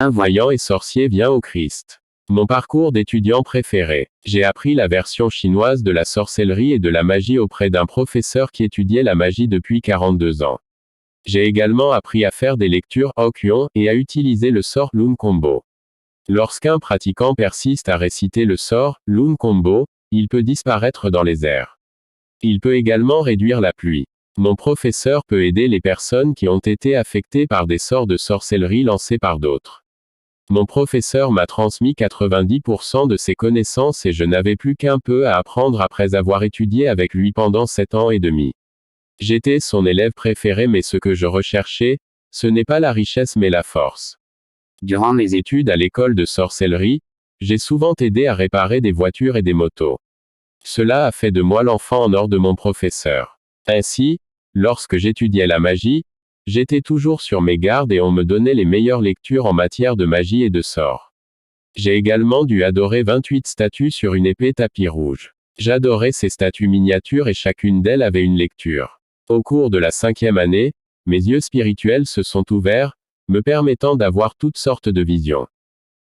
Un voyant et sorcier vient au Christ. Mon parcours d'étudiant préféré. J'ai appris la version chinoise de la sorcellerie et de la magie auprès d'un professeur qui étudiait la magie depuis 42 ans. J'ai également appris à faire des lectures Okyuan et à utiliser le sort Lun Combo. Lorsqu'un pratiquant persiste à réciter le sort Lun Combo, il peut disparaître dans les airs. Il peut également réduire la pluie. Mon professeur peut aider les personnes qui ont été affectées par des sorts de sorcellerie lancés par d'autres. Mon professeur m'a transmis 90% de ses connaissances et je n'avais plus qu'un peu à apprendre après avoir étudié avec lui pendant 7 ans et demi. J'étais son élève préféré, mais ce que je recherchais, ce n'est pas la richesse mais la force. Durant mes études à l'école de sorcellerie, j'ai souvent aidé à réparer des voitures et des motos. Cela a fait de moi l'enfant en or de mon professeur. Ainsi, lorsque j'étudiais la magie, j'étais toujours sur mes gardes et on me donnait les meilleures lectures en matière de magie et de sorts. J'ai également dû adorer 28 statues sur une épée tapis rouge. J'adorais ces statues miniatures et chacune d'elles avait une lecture. Au cours de la 5e année, mes yeux spirituels se sont ouverts, me permettant d'avoir toutes sortes de visions.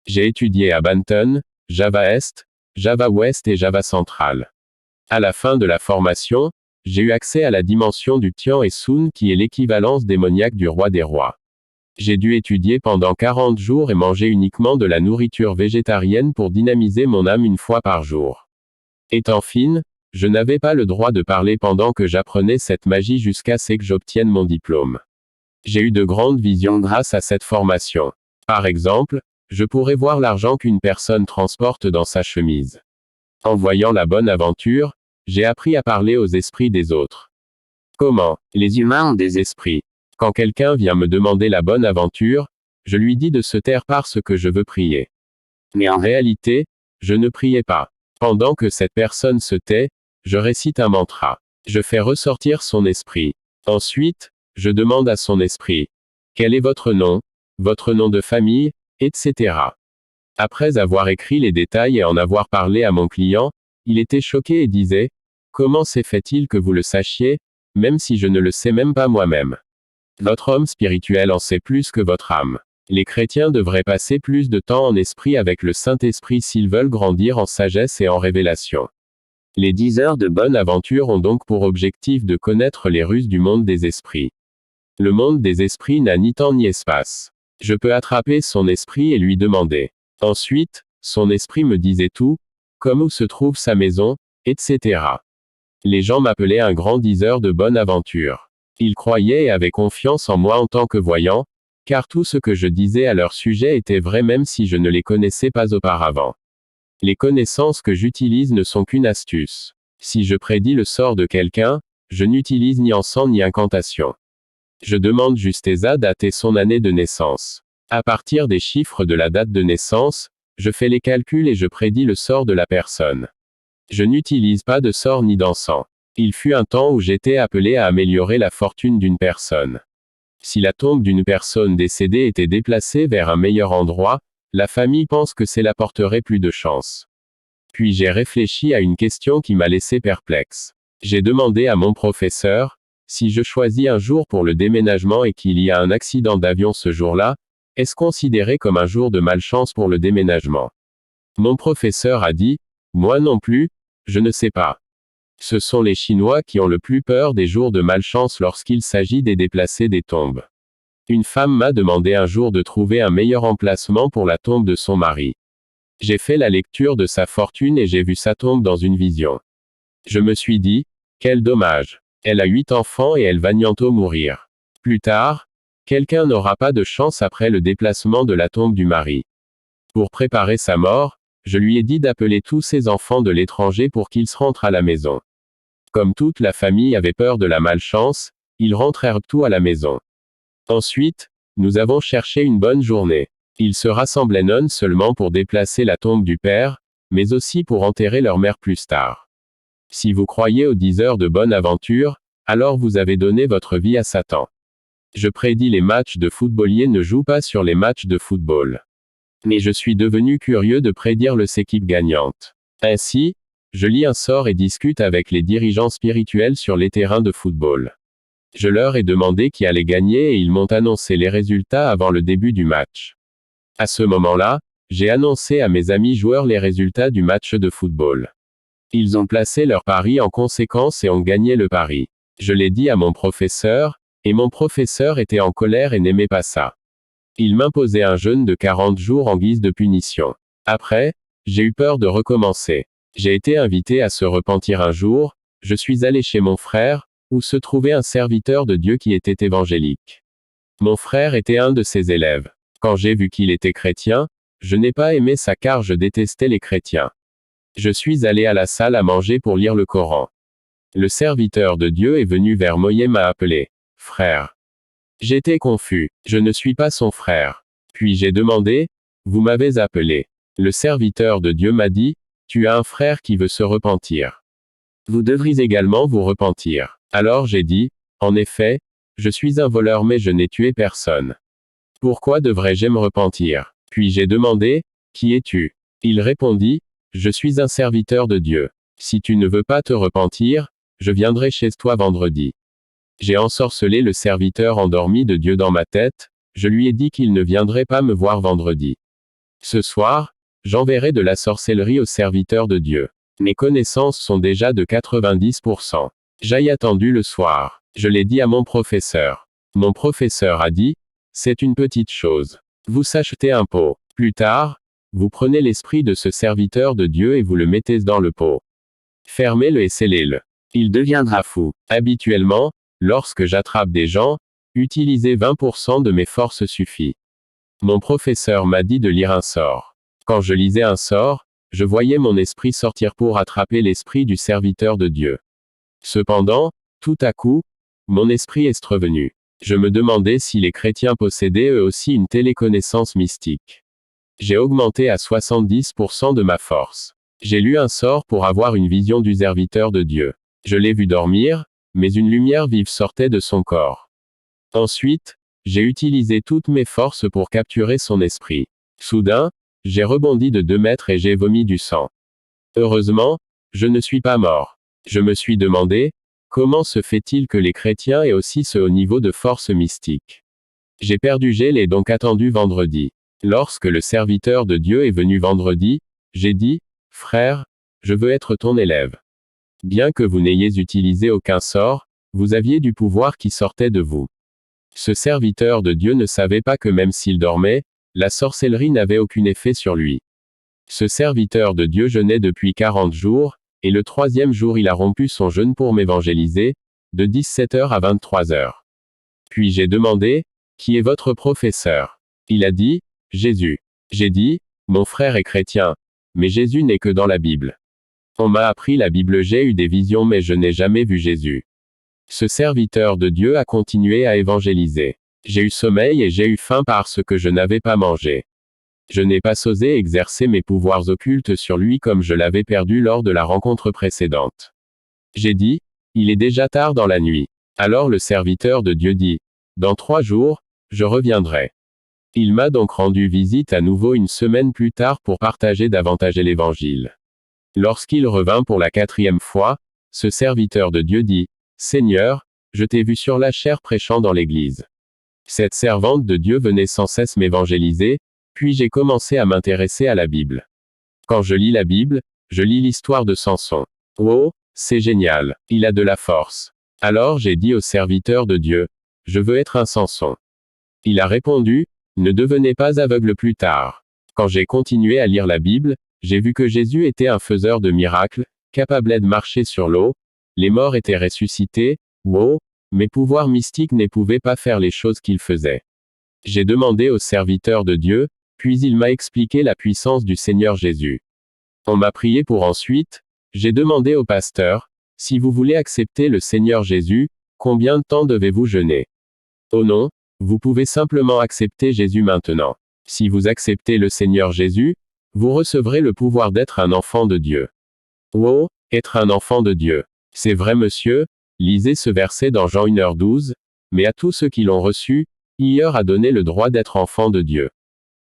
J'ai étudié à Banton, Java Est, Java Ouest et Java Central. À la fin de la formation, j'ai eu accès à la dimension du Tian et Sun qui est l'équivalence démoniaque du roi des rois. J'ai dû étudier pendant 40 jours et manger uniquement de la nourriture végétarienne pour dynamiser mon âme une fois par jour. Étant fine, je n'avais pas le droit de parler pendant que j'apprenais cette magie jusqu'à ce que j'obtienne mon diplôme. J'ai eu de grandes visions grâce à cette formation. Par exemple, je pourrais voir l'argent qu'une personne transporte dans sa chemise. En voyant la bonne aventure, j'ai appris à parler aux esprits des autres. Comment? Les humains ont des esprits. Quand quelqu'un vient me demander la bonne aventure, je lui dis de se taire parce que je veux prier. Mais en réalité, je ne priais pas. Pendant que cette personne se tait, je récite un mantra. Je fais ressortir son esprit. Ensuite, je demande à son esprit. Quel est votre nom de famille, etc. Après avoir écrit les détails et en avoir parlé à mon client, il était choqué et disait, comment se fait-il que vous le sachiez, même si je ne le sais même pas moi-même? Votre homme spirituel en sait plus que votre âme. Les chrétiens devraient passer plus de temps en esprit avec le Saint-Esprit s'ils veulent grandir en sagesse et en révélation. Les 10 heures de bonne aventure ont donc pour objectif de connaître les ruses du monde des esprits. Le monde des esprits n'a ni temps ni espace. Je peux attraper son esprit et lui demander. Ensuite, son esprit me disait tout, comme où se trouve sa maison, etc. Les gens m'appelaient un grand 10 heures de bonne aventure. Ils croyaient et avaient confiance en moi en tant que voyant, car tout ce que je disais à leur sujet était vrai même si je ne les connaissais pas auparavant. Les connaissances que j'utilise ne sont qu'une astuce. Si je prédis le sort de quelqu'un, je n'utilise ni encens ni incantation. Je demande juste sa date et son année de naissance. À partir des chiffres de la date de naissance, je fais les calculs et je prédis le sort de la personne. Je n'utilise pas de sort ni d'encens. Il fut un temps où j'étais appelé à améliorer la fortune d'une personne. Si la tombe d'une personne décédée était déplacée vers un meilleur endroit, la famille pense que cela porterait plus de chance. Puis j'ai réfléchi à une question qui m'a laissé perplexe. J'ai demandé à mon professeur, si je choisis un jour pour le déménagement et qu'il y a un accident d'avion ce jour-là, est-ce considéré comme un jour de malchance pour le déménagement? Mon professeur a dit, moi non plus, je ne sais pas. Ce sont les Chinois qui ont le plus peur des jours de malchance lorsqu'il s'agit de déplacer des tombes. Une femme m'a demandé un jour de trouver un meilleur emplacement pour la tombe de son mari. J'ai fait la lecture de sa fortune et j'ai vu sa tombe dans une vision. Je me suis dit, quel dommage. Elle a 8 enfants et elle va bientôt mourir. Plus tard, quelqu'un n'aura pas de chance après le déplacement de la tombe du mari. Pour préparer sa mort, je lui ai dit d'appeler tous ses enfants de l'étranger pour qu'ils se rentrent à la maison. Comme toute la famille avait peur de la malchance, ils rentrèrent tous à la maison. Ensuite, nous avons cherché une bonne journée. Ils se rassemblaient non seulement pour déplacer la tombe du père, mais aussi pour enterrer leur mère plus tard. Si vous croyez aux 10 heures de bonne aventure, alors vous avez donné votre vie à Satan. Je prédis les matchs de footballiers ne jouent pas sur les matchs de football. Mais je suis devenu curieux de prédire l'équipe gagnante. Ainsi, je lis un sort et discute avec les dirigeants spirituels sur les terrains de football. Je leur ai demandé qui allait gagner et ils m'ont annoncé les résultats avant le début du match. À ce moment-là, j'ai annoncé à mes amis joueurs les résultats du match de football. Ils ont placé leur pari en conséquence et ont gagné le pari. Je l'ai dit à mon professeur, et mon professeur était en colère et n'aimait pas ça. Il m'imposait un jeûne de 40 jours en guise de punition. Après, j'ai eu peur de recommencer. J'ai été invité à se repentir un jour, je suis allé chez mon frère, où se trouvait un serviteur de Dieu qui était évangélique. Mon frère était un de ses élèves. Quand j'ai vu qu'il était chrétien, je n'ai pas aimé ça car je détestais les chrétiens. Je suis allé à la salle à manger pour lire le Coran. Le serviteur de Dieu est venu vers moi et m'a appelé « frère ». J'étais confus, je ne suis pas son frère. Puis j'ai demandé « vous m'avez appelé ». Le serviteur de Dieu m'a dit « tu as un frère qui veut se repentir. Vous devriez également vous repentir ». Alors j'ai dit « en effet, je suis un voleur mais je n'ai tué personne. Pourquoi devrais-je me repentir ?» Puis j'ai demandé « qui es-tu » Il répondit « je suis un serviteur de Dieu. Si tu ne veux pas te repentir, je viendrai chez toi vendredi. » J'ai ensorcelé le serviteur endormi de Dieu dans ma tête, je lui ai dit qu'il ne viendrait pas me voir vendredi. Ce soir, j'enverrai de la sorcellerie au serviteur de Dieu. Mes connaissances sont déjà de 90%. J'ai attendu le soir. Je l'ai dit à mon professeur. Mon professeur a dit, c'est une petite chose. Vous achetez un pot. Plus tard, vous prenez l'esprit de ce serviteur de Dieu et vous le mettez dans le pot. Fermez-le et scellez-le. Il deviendra fou. Habituellement, lorsque j'attrape des gens, utiliser 20% de mes forces suffit. Mon professeur m'a dit de lire un sort. Quand je lisais un sort, je voyais mon esprit sortir pour attraper l'esprit du serviteur de Dieu. Cependant, tout à coup, mon esprit est revenu. Je me demandais si les chrétiens possédaient eux aussi une téléconnaissance mystique. J'ai augmenté à 70% de ma force. J'ai lu un sort pour avoir une vision du serviteur de Dieu. Je l'ai vu dormir, mais une lumière vive sortait de son corps. Ensuite, j'ai utilisé toutes mes forces pour capturer son esprit. Soudain, j'ai rebondi de 2 mètres et j'ai vomi du sang. Heureusement, je ne suis pas mort. Je me suis demandé, comment se fait-il que les chrétiens aient aussi ce haut niveau de force mystique? J'ai perdu et l'ai donc attendu vendredi. Lorsque le serviteur de Dieu est venu vendredi, j'ai dit, frère, je veux être ton élève. Bien que vous n'ayez utilisé aucun sort, vous aviez du pouvoir qui sortait de vous. Ce serviteur de Dieu ne savait pas que même s'il dormait, la sorcellerie n'avait aucun effet sur lui. Ce serviteur de Dieu jeûnait depuis 40 jours, et le 3e jour il a rompu son jeûne pour m'évangéliser, de 17h à 23h. Puis j'ai demandé, qui est votre professeur? Il a dit, Jésus. J'ai dit, mon frère est chrétien, mais Jésus n'est que dans la Bible. On m'a appris la Bible, j'ai eu des visions mais je n'ai jamais vu Jésus. Ce serviteur de Dieu a continué à évangéliser. J'ai eu sommeil et j'ai eu faim parce que je n'avais pas mangé. Je n'ai pas osé exercer mes pouvoirs occultes sur lui comme je l'avais perdu lors de la rencontre précédente. J'ai dit, il est déjà tard dans la nuit. Alors le serviteur de Dieu dit, dans 3 jours, je reviendrai. Il m'a donc rendu visite à nouveau une semaine plus tard pour partager davantage l'évangile. Lorsqu'il revint pour la 4e fois, ce serviteur de Dieu dit, Seigneur, je t'ai vu sur la chair prêchant dans l'église. Cette servante de Dieu venait sans cesse m'évangéliser, puis j'ai commencé à m'intéresser à la Bible. Quand je lis la Bible, je lis l'histoire de Samson. Oh, c'est génial, il a de la force. Alors j'ai dit au serviteur de Dieu, je veux être un Samson. Il a répondu, ne devenez pas aveugle plus tard. Quand j'ai continué à lire la Bible, j'ai vu que Jésus était un faiseur de miracles, capable de marcher sur l'eau, les morts étaient ressuscités, wow, mes pouvoirs mystiques ne pouvaient pas faire les choses qu'il faisait. J'ai demandé au serviteur de Dieu, puis il m'a expliqué la puissance du Seigneur Jésus. On m'a prié pour ensuite, j'ai demandé au pasteur, si vous voulez accepter le Seigneur Jésus, combien de temps devez-vous jeûner? Oh non, vous pouvez simplement accepter Jésus maintenant. Si vous acceptez le Seigneur Jésus, vous recevrez le pouvoir d'être un enfant de Dieu. Wow, être un enfant de Dieu. C'est vrai monsieur, lisez ce verset dans Jean 1h12, mais à tous ceux qui l'ont reçu, il a donné le droit d'être enfant de Dieu.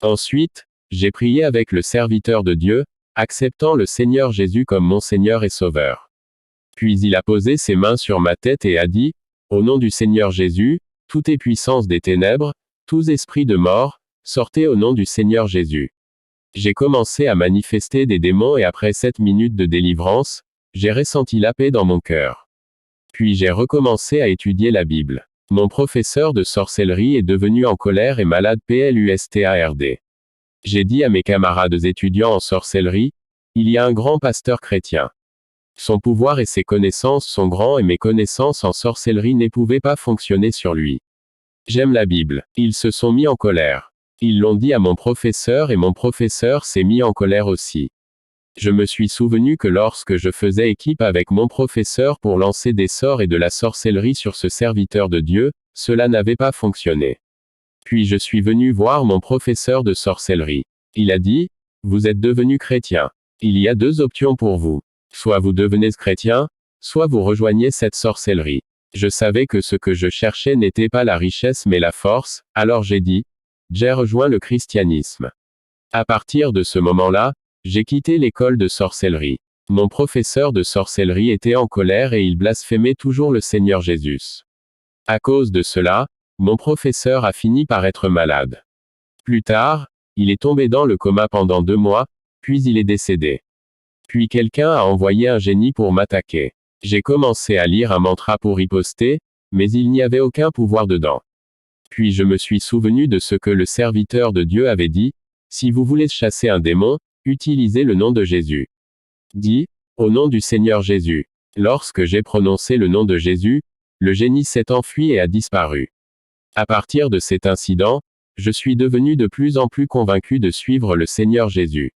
Ensuite, j'ai prié avec le serviteur de Dieu, acceptant le Seigneur Jésus comme mon Seigneur et Sauveur. Puis il a posé ses mains sur ma tête et a dit, au nom du Seigneur Jésus, toute puissance des ténèbres, tous esprits de mort, Sortez au nom du Seigneur Jésus. J'ai commencé à manifester des démons et après 7 minutes de délivrance, j'ai ressenti la paix dans mon cœur. Puis j'ai recommencé à étudier la Bible. Mon professeur de sorcellerie est devenu en colère et malade PLUSTARD. J'ai dit à mes camarades étudiants en sorcellerie, il y a un grand pasteur chrétien. Son pouvoir et ses connaissances sont grands et mes connaissances en sorcellerie ne pouvaient pas fonctionner sur lui. J'aime la Bible. Ils se sont mis en colère. Ils l'ont dit à mon professeur et mon professeur s'est mis en colère aussi. Je me suis souvenu que lorsque je faisais équipe avec mon professeur pour lancer des sorts et de la sorcellerie sur ce serviteur de Dieu, cela n'avait pas fonctionné. Puis je suis venu voir mon professeur de sorcellerie. Il a dit, vous êtes devenu chrétien. Il y a 2 options pour vous. Soit vous devenez chrétien, soit vous rejoignez cette sorcellerie. Je savais que ce que je cherchais n'était pas la richesse mais la force, alors j'ai dit, j'ai rejoint le christianisme. À partir de ce moment-là, j'ai quitté l'école de sorcellerie. Mon professeur de sorcellerie était en colère et il blasphémait toujours le Seigneur Jésus. À cause de cela, mon professeur a fini par être malade. Plus tard, il est tombé dans le coma pendant 2 mois, puis il est décédé. Puis quelqu'un a envoyé un génie pour m'attaquer. J'ai commencé à lire un mantra pour riposter, mais il n'y avait aucun pouvoir dedans. Puis je me suis souvenu de ce que le serviteur de Dieu avait dit, si vous voulez chasser un démon, utilisez le nom de Jésus. Dit, au nom du Seigneur Jésus. Lorsque j'ai prononcé le nom de Jésus, le génie s'est enfui et a disparu. À partir de cet incident, je suis devenu de plus en plus convaincu de suivre le Seigneur Jésus.